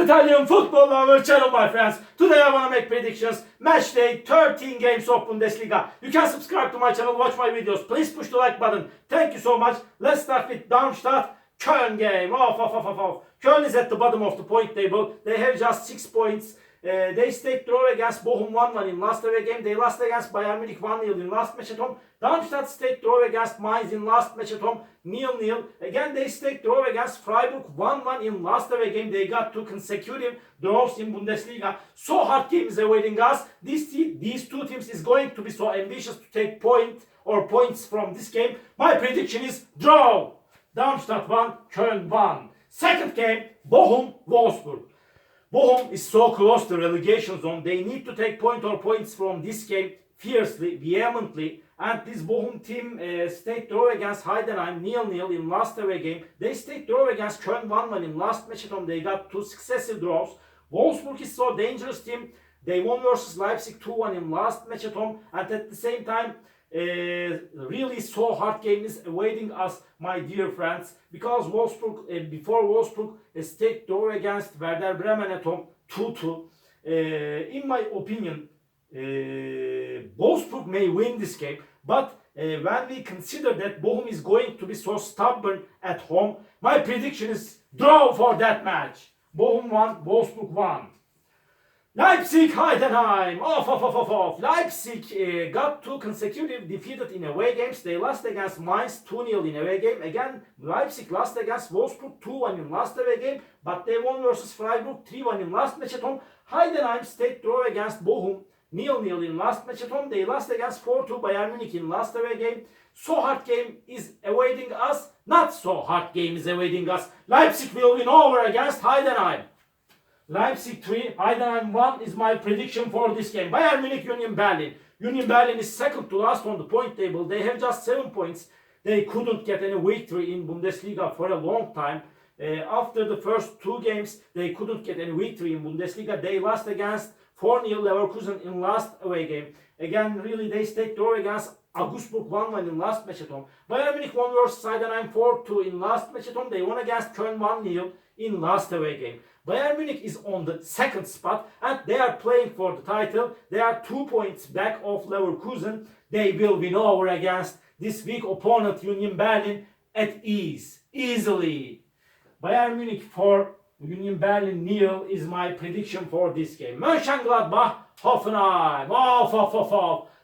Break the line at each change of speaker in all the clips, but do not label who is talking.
Italian football lover channel, my friends. Today I want to make predictions. Match day, 13 games of Bundesliga. You can subscribe to my channel, watch my videos. Please push the like button. Thank you so much. Let's start with Darmstadt Köln game. Köln is at the bottom of the point table. They have just 6 points. They stayed draw against Bochum 1-1 in last away game. They lost against Bayern Munich 1-0 in last match at home. Darmstadt stayed draw against Mainz in last match at home 0-0. Again they stayed draw against Freiburg 1-1 in last away game. They got 2 consecutive draws in Bundesliga. So hard game is awaiting us. These two teams is going to be so ambitious to take points from this game. My prediction is draw. Darmstadt 1, Köln 1. Second game, Bochum Wolfsburg. Bochum is so close to relegation zone. They need to take points from this game fiercely, vehemently. And this Bochum team stayed draw against Heidenheim 0-0 in last away game. They stayed draw against Köln 1-1 in last match at home. They got 2 successive draws. Wolfsburg is so dangerous team. They won versus Leipzig 2-1 in last match at home. And at the same time, really so hard game is awaiting us, my dear friends, because before Wolfsburg stayed draw against Werder Bremen at home 2-2. In my opinion, Wolfsburg may win this game, but when we consider that Bochum is going to be so stubborn at home, my prediction is draw for that match. Bochum 1, Wolfsburg 1. Leipzig, Heidenheim. Leipzig got 2 consecutive defeated in away games. They lost against Mainz 2-0 in away game. Again, Leipzig lost against Wolfsburg 2-1 in last away game. But they won versus Freiburg 3-1 in last match at home. Heidenheim stayed draw against Bochum 0-0 in last match at home. They lost against 4-2 Bayern Munich in last away game. So hard game is awaiting us. Not so hard game is awaiting us. Leipzig will win over against Heidenheim. Leipzig 3, Heidenheim 1 is my prediction for this game. Bayern Munich, Union Berlin. Union Berlin is second to last on the point table. They have just 7 points. They couldn't get any victory in Bundesliga for a long time. After the first 2 games, they couldn't get any victory in Bundesliga. They lost against 4-0 Leverkusen in last away game. Again, really, they stayed draw against Augsburg 1-1 in last match at home. Bayern Munich won versus Heidenheim 4-2 in last match at home. They won against Köln 1-0 in last away game. Bayern Munich is on the second spot and they are playing for the title. They are 2 points back of Leverkusen. They will win over against this weak opponent Union Berlin at easily. Bayern Munich for Union Berlin 0 is my prediction for this game. Mönchengladbach, Hoffenheim.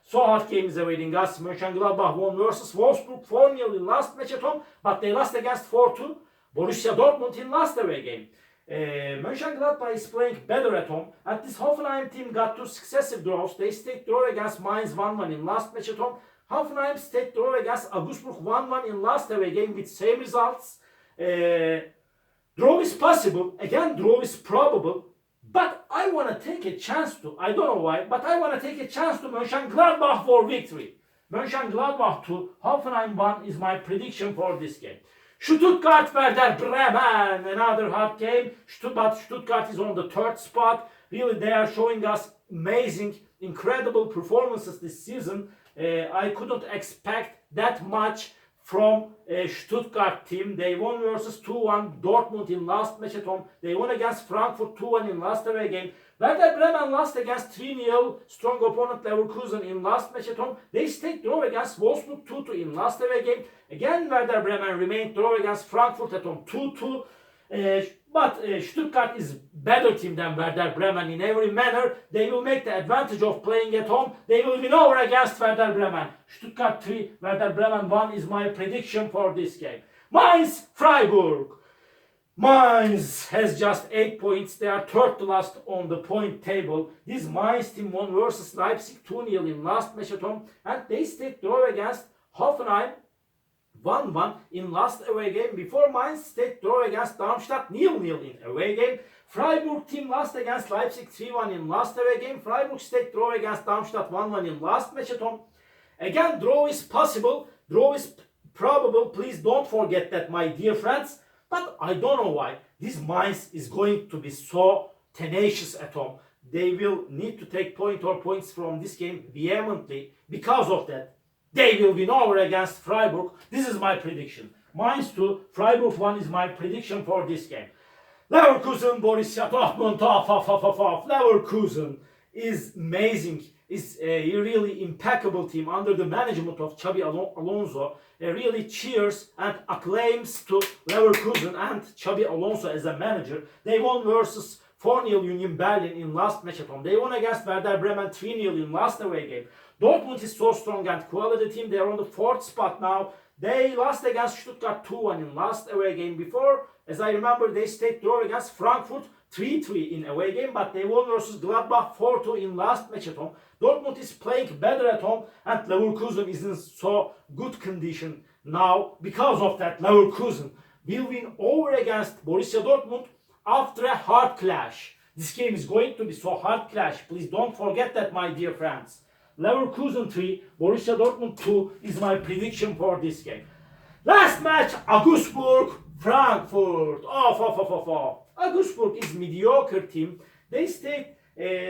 So hard game is awaiting us. Mönchengladbach won versus Wolfsburg 4-0 in last match at home, but they lost against 4-2 Borussia Dortmund in last away game. Mönchengladbach is playing better at home, and this Hoffenheim team got 2 successive draws. They stayed draw against Mainz 1-1 in last match at home. Hoffenheim stayed draw against Augsburg 1-1 in last away game with same results. Draw is possible, again draw is probable, but I want to take a chance to, I don't know why, but I want to take a chance to Mönchengladbach for victory. Mönchengladbach 2, Hoffenheim 1 is my prediction for this game. Stuttgart, Werder Bremen, another hard game. Stuttgart is on the 3rd spot. Really, they are showing us amazing, incredible performances this season. I couldn't expect that much from Stuttgart team. They won versus 2-1 Dortmund in last match at home. They won against Frankfurt 2-1 in last away game. Werder Bremen lost against 3-0 strong opponent Leverkusen in last match at home. They stayed draw against Wolfsburg 2-2 in last away game. Again, Werder Bremen remained draw against Frankfurt at home 2-2. But Stuttgart is better team than Werder Bremen in every manner. They will make the advantage of playing at home. They will win over against Werder Bremen. Stuttgart 3, Werder Bremen 1 is my prediction for this game. Mainz, Freiburg. Mainz has just 8 points. They are 3rd to last on the point table. This Mainz team won versus Leipzig 2-0 in last match at home. And they stayed draw against Hoffenheim 1-1 in last away game. Before Mainz stayed draw against Darmstadt 0-0 in away game. Freiburg team lost against Leipzig 3-1 in last away game. Freiburg stayed draw against Darmstadt 1-1 in last match at home. Again, draw is possible. Draw is probable. Please don't forget that, my dear friends. But I don't know why this Mainz is going to be so tenacious at home. They will need to take points from this game vehemently. Because of that, they will win over against Freiburg. This is my prediction. Mainz 2, Freiburg 1 is my prediction for this game. Leverkusen, Borussia Dortmund, off. Leverkusen is amazing. Is a really impeccable team under the management of Xabi Alonso. Really cheers and acclaims to Leverkusen and Xabi Alonso as a manager. They won versus 4-0 Union Berlin in last match at home. They won against Werder Bremen 3-0 in last away game. Dortmund is so strong and quality team. They are on the 4th spot now. They lost against Stuttgart 2-1 in last away game before. As I remember, they stayed draw against Frankfurt 3-3 in away game, but they won versus Gladbach 4-2 in last match at home. Dortmund is playing better at home, and Leverkusen is in so good condition now. Because of that, Leverkusen will win over against Borussia Dortmund after a hard clash. This game is going to be so hard clash. Please don't forget that, my dear friends. Leverkusen 3, Borussia Dortmund 2 is my prediction for this game. Last match, Augsburg, Frankfurt. Augsburg is mediocre team. They stayed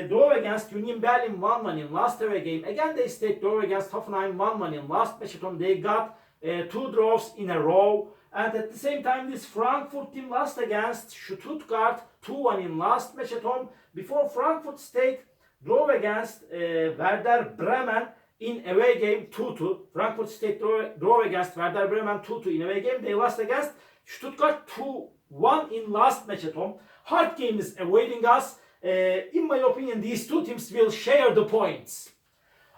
draw against Union Berlin 1-1 in last away game. Again, they stayed draw against Hoffenheim 1-1 in last match at home. They got 2 draws in a row. And at the same time, this Frankfurt team lost against Stuttgart 2-1 in last match at home. Before Frankfurt stayed draw against Werder Bremen in away game 2-2. Frankfurt stayed draw against Werder Bremen 2-2 in away game. They lost against Stuttgart 2-1 in last match at home. Hard game is awaiting us. In my opinion, these two teams will share the points.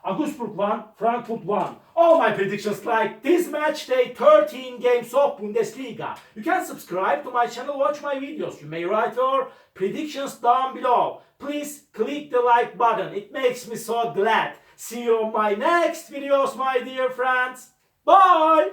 Augsburg 1, Frankfurt 1. All my predictions like this match day, 13 games of Bundesliga. You can subscribe to my channel, watch my videos. You may write your predictions down below. Please click the like button. It makes me so glad. See you on my next videos, my dear friends. Bye!